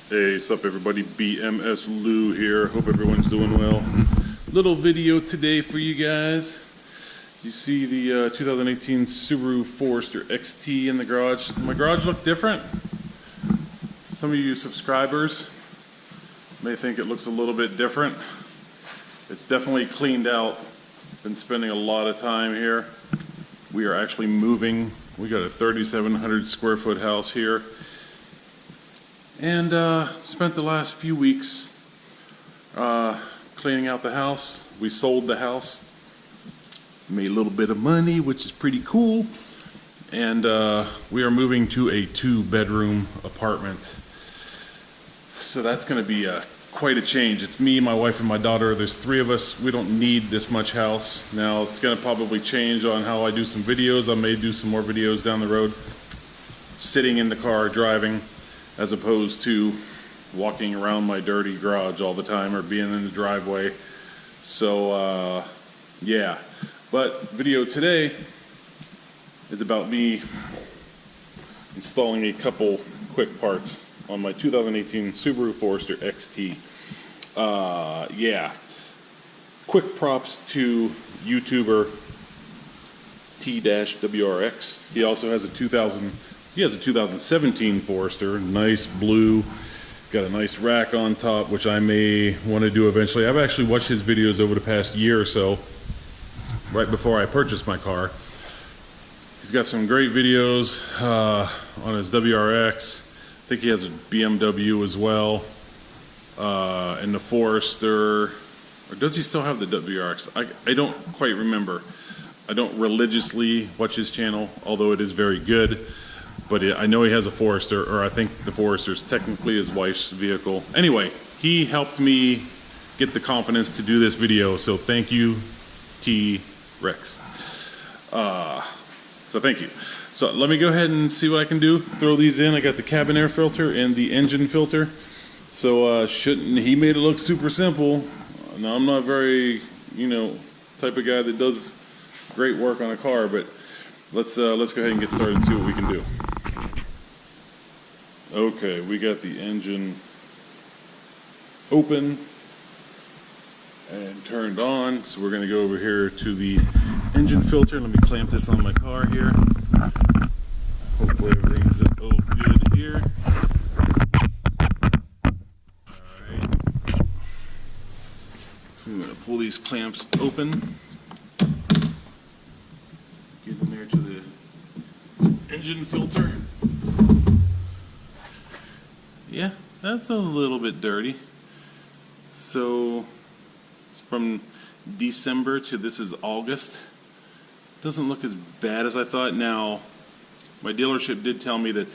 Hey, what's up everybody? BMS Lou here. Hope everyone's doing well. Little video today for you guys. You see the 2018 Subaru Forester XT in the garage. My garage looked different. Some of you subscribers may think it looks a little bit different. It's definitely cleaned out. Been spending a lot of time here. We are actually moving. We got a 3,700 square foot house here. And spent the last few weeks cleaning out the house. We sold the house, made a little bit of money, which is pretty cool. And we are moving to a 2-bedroom apartment. So that's going to be quite a change. It's me, my wife, and my daughter. There's 3 of us. We don't need this much house. Now it's going to probably change on how I do some videos. I may do some more videos down the road, sitting in the car, driving, as opposed to walking around my dirty garage all the time or being in the driveway. So yeah, but video today is about me installing a couple quick parts on my 2018 Subaru Forester XT. Yeah, quick props to YouTuber T-WRX. He also has a 2017 Forester, nice blue, got a nice rack on top, which I may want to do eventually. I've actually watched his videos over the past year or so, right before I purchased my car. He's got some great videos on his WRX. I think he has a BMW as well, and the Forester, or does he still have the WRX? I don't quite remember. I don't religiously watch his channel, although it is very good. But I know he has a Forester, or I think the Forester is technically his wife's vehicle. Anyway, he helped me get the confidence to do this video, so thank you, T-WRX. So thank you. So let me go ahead and see what I can do. Throw these in. I got the cabin air filter and the engine filter. So he made it look super simple. Now I'm not very, type of guy that does great work on a car, but let's go ahead and get started and see what we can do. Okay, we got the engine open and turned on, so we're going to go over here to the engine filter. Let me clamp this on my car here. Hopefully everything's good here. Alright, so I'm going to pull these clamps open, get in there to the engine filter. Yeah, that's a little bit dirty. So it's from December to this is August. Doesn't look as bad as I thought. Now, my dealership did tell me that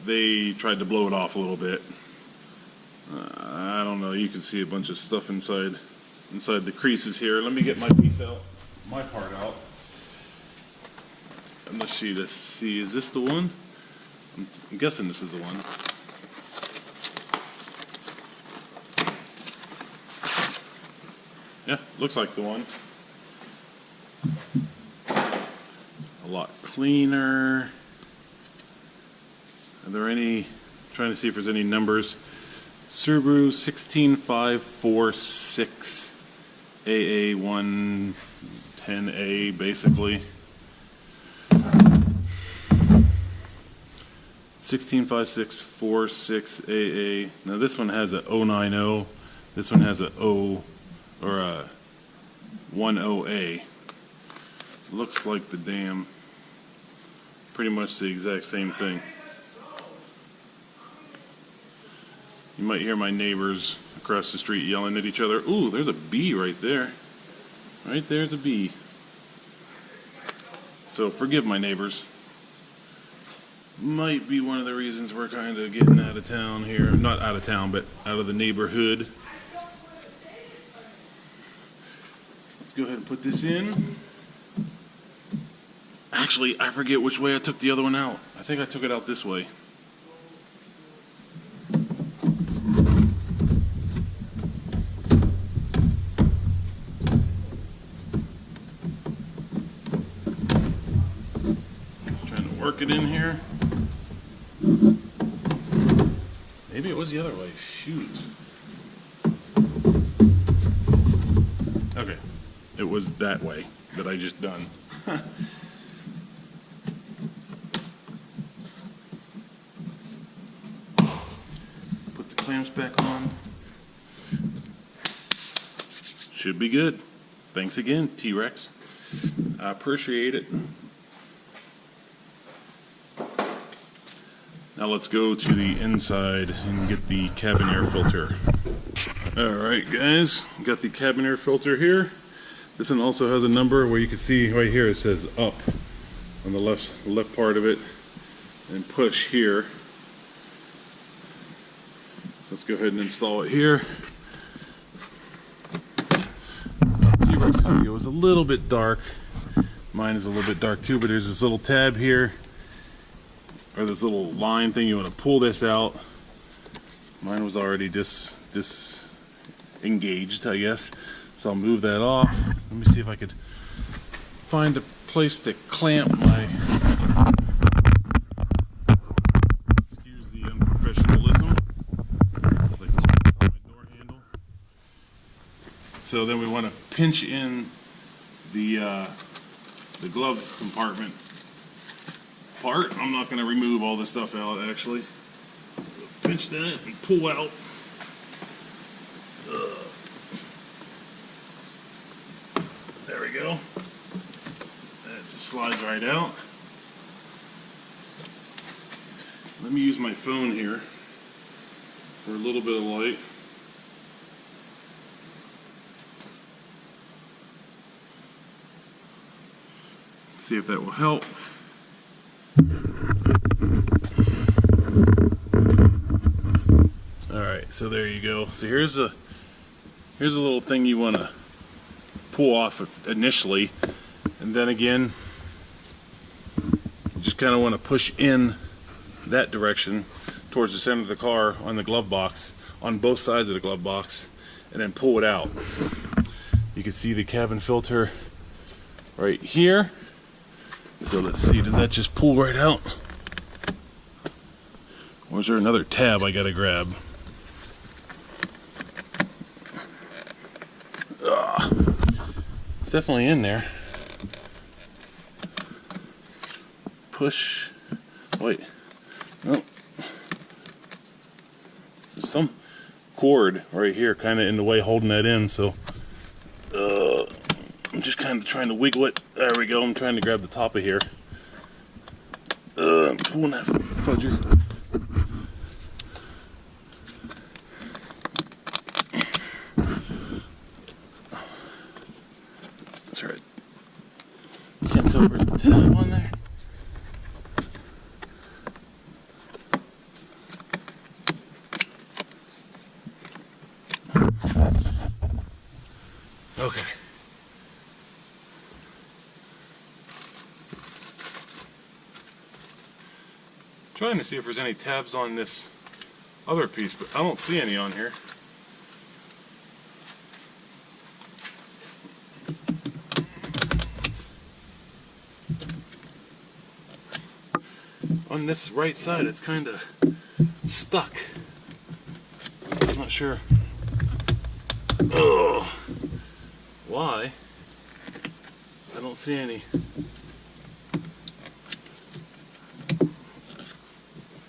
they tried to blow it off a little bit. I don't know. You can see a bunch of stuff inside the creases here. Let me get my part out. And let's see. Is this the one? I'm guessing this is the one. Yeah, looks like the one. A lot cleaner. Are there any, trying to see if there's any numbers. Subaru 16546 AA110A basically. 16546 AA. Now this one has a 090. This one has a 10A. Looks like the damn, pretty much the exact same thing. You might hear my neighbors across the street yelling at each other. Ooh, there's a bee right there. Right there's a bee. So forgive my neighbors. Might be one of the reasons we're kind of getting out of town here. Not out of town, but out of the neighborhood. Let's go ahead and put this in. Actually, I forget which way I took the other one out. I think I took it out this way. Trying to work it in here. was the other way. Shoot. Okay. It was that way that I just done. Put the clamps back on. Should be good. Thanks again, T-WRX. I appreciate it. Now let's go to the inside and get the cabin air filter. Alright guys, got the cabin air filter here. This one also has a number where you can see right here it says up on the left part of it, and push here. Let's go ahead and install it here. T-WRX video is a little bit dark. Mine is a little bit dark too, but there's this little tab here, or this little line thing. You want to pull this out. Mine was already disengaged, I guess. So I'll move that off. Let me see if I could find a place to clamp my, excuse the unprofessionalism, it's like on my door handle. So then we want to pinch in the glove compartment part. I'm not going to remove all this stuff out actually. Pinch that and pull out. There we go. That just slides right out. Let me use my phone here for a little bit of light. See if that will help. Alright, so there you go. So here's a little thing you want to pull off initially, and then again you just kind of want to push in that direction towards the center of the car on the glove box, on both sides of the glove box, and then pull it out. You can see the cabin filter right here. So let's see, does that just pull right out? Or is there another tab I gotta grab? It's definitely in there. Push. Wait. No. There's some cord right here kind of in the way holding that in, so I'm just kind of trying to wiggle it. There we go. I'm trying to grab the top of here. I'm pulling that fudger. That's right. Can't tell where's the tab on there. Okay. Trying to see if there's any tabs on this other piece, but I don't see any on here. On this right side, it's kind of stuck. I'm not sure. Oh, why? I don't see any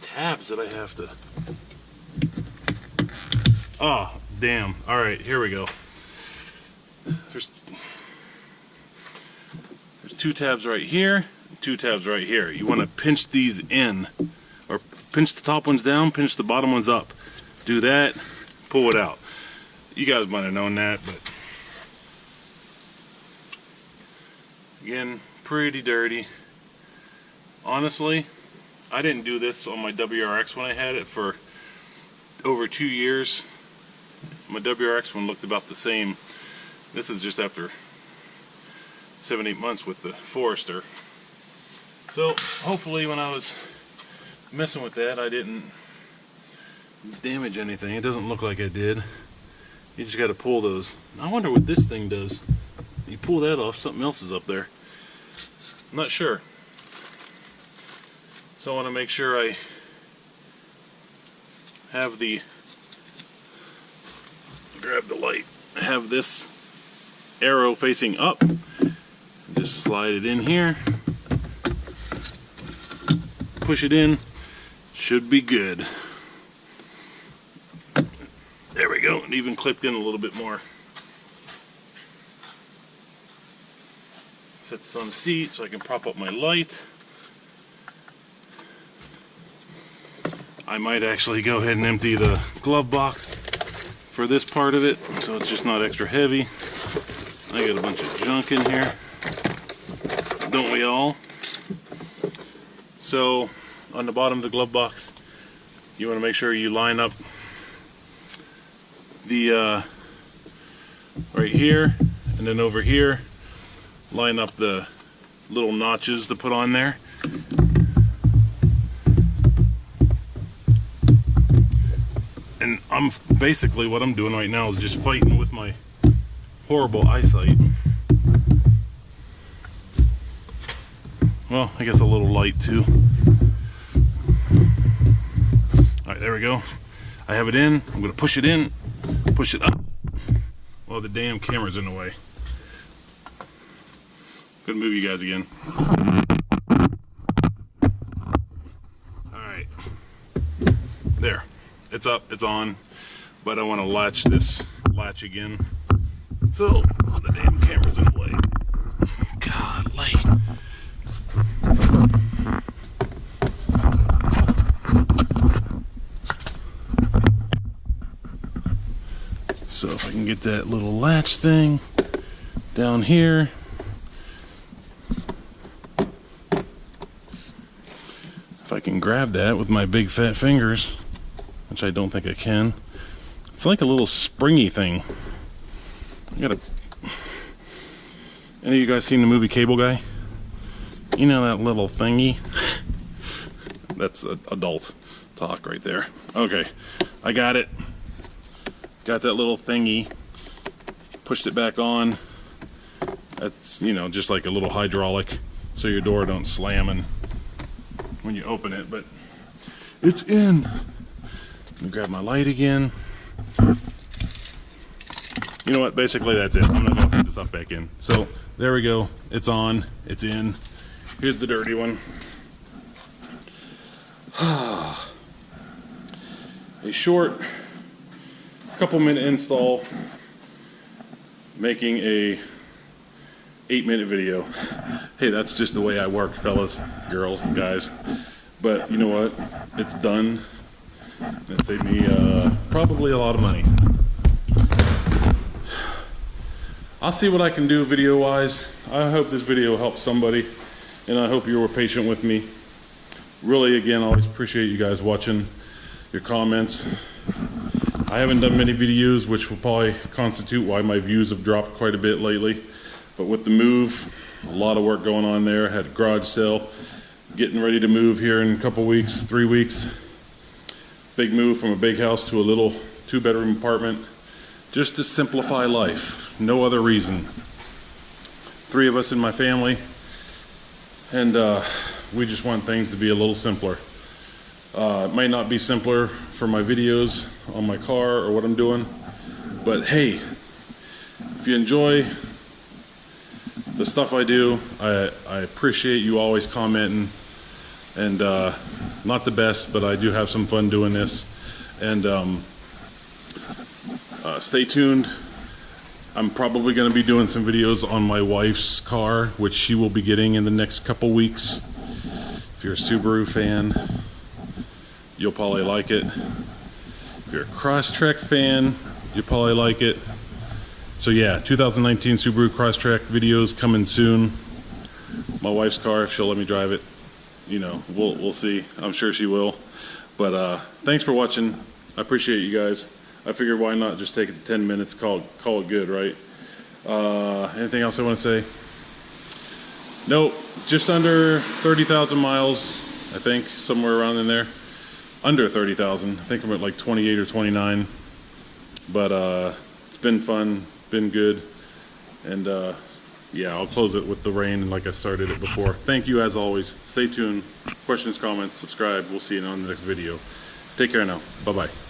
tabs that I have to. Ah, oh, damn. Alright, here we go. There's two tabs right here, two tabs right here. You want to pinch these in, or pinch the top ones down, pinch the bottom ones up. Do that, pull it out. You guys might have known that, but again, pretty dirty. Honestly, I didn't do this on my WRX when I had it for over 2 years. My WRX one looked about the same. This is just after 7-8 months with the Forester. So hopefully when I was messing with that, I didn't damage anything. It doesn't look like I did. You just got to pull those. I wonder what this thing does. You pull that off, something else is up there. I'm not sure. So I want to make sure I have the, grab the light, have this arrow facing up. Just slide it in here, push it in, should be good. There we go, it even clipped in a little bit more. Set this on the seat so I can prop up my light. I might actually go ahead and empty the glove box for this part of it, so it's just not extra heavy. I got a bunch of junk in here, don't we all? So on the bottom of the glove box, you want to make sure you line up the right here, and then over here line up the little notches to put on there. And I'm basically, what I'm doing right now is just fighting with my horrible eyesight. Well, I guess a little light too. Alright, there we go. I have it in. I'm going to push it in, push it up. Well, the damn camera's in the way. Good move, you guys, again. Alright. There. It's up, it's on. But I want to latch this latch again. So, the damn camera's in the way. Golly. So if I can get that little latch thing down here. If I can grab that with my big fat fingers, which I don't think I can. It's like a little springy thing. I gotta... Any of you guys seen the movie Cable Guy? You know that little thingy? That's adult talk right there. Okay, I got it. Got that little thingy. Pushed it back on. That's, you know, just like a little hydraulic, so your door don't slam and when you open it, but it's in. Let me grab my light again. You know what? Basically, that's it. I'm not going to put this up back in. So, there we go. It's on. It's in. Here's the dirty one. A short, couple-minute install, making a 8-minute video. Hey, that's just the way I work, fellas, girls, guys. But you know what? It's done. It saved me probably a lot of money. I'll see what I can do video-wise. I hope this video helps somebody, and I hope you were patient with me. Really, again, I always appreciate you guys watching, your comments. I haven't done many videos, which will probably constitute why my views have dropped quite a bit lately. But with the move, a lot of work going on there. Had a garage sale, getting ready to move here in a couple weeks, 3 weeks. Big move from a big house to a little 2-bedroom apartment, just to simplify life. No other reason. 3 of us in my family, and we just want things to be a little simpler. It might not be simpler for my videos on my car or what I'm doing, but hey, if you enjoy the stuff I do, I appreciate you always commenting. And not the best, but I do have some fun doing this. And stay tuned. I'm probably going to be doing some videos on my wife's car, which she will be getting in the next couple weeks. If you're a Subaru fan, you'll probably like it. If you're a Crosstrek fan, you'll probably like it. So yeah, 2019 Subaru Crosstrek videos coming soon. My wife's car, if she'll let me drive it. You know, we'll see. I'm sure she will. But thanks for watching. I appreciate you guys. I figured why not just take it to 10 minutes, call it good, right? Anything else I want to say? Nope, just under 30,000 miles, I think, somewhere around in there. Under 30,000. I think I'm at like 28 or 29. But it's been fun, been good. And yeah, I'll close it with the rain like I started it before. Thank you as always. Stay tuned. Questions, comments, subscribe. We'll see you on the next video. Take care now. Bye-bye.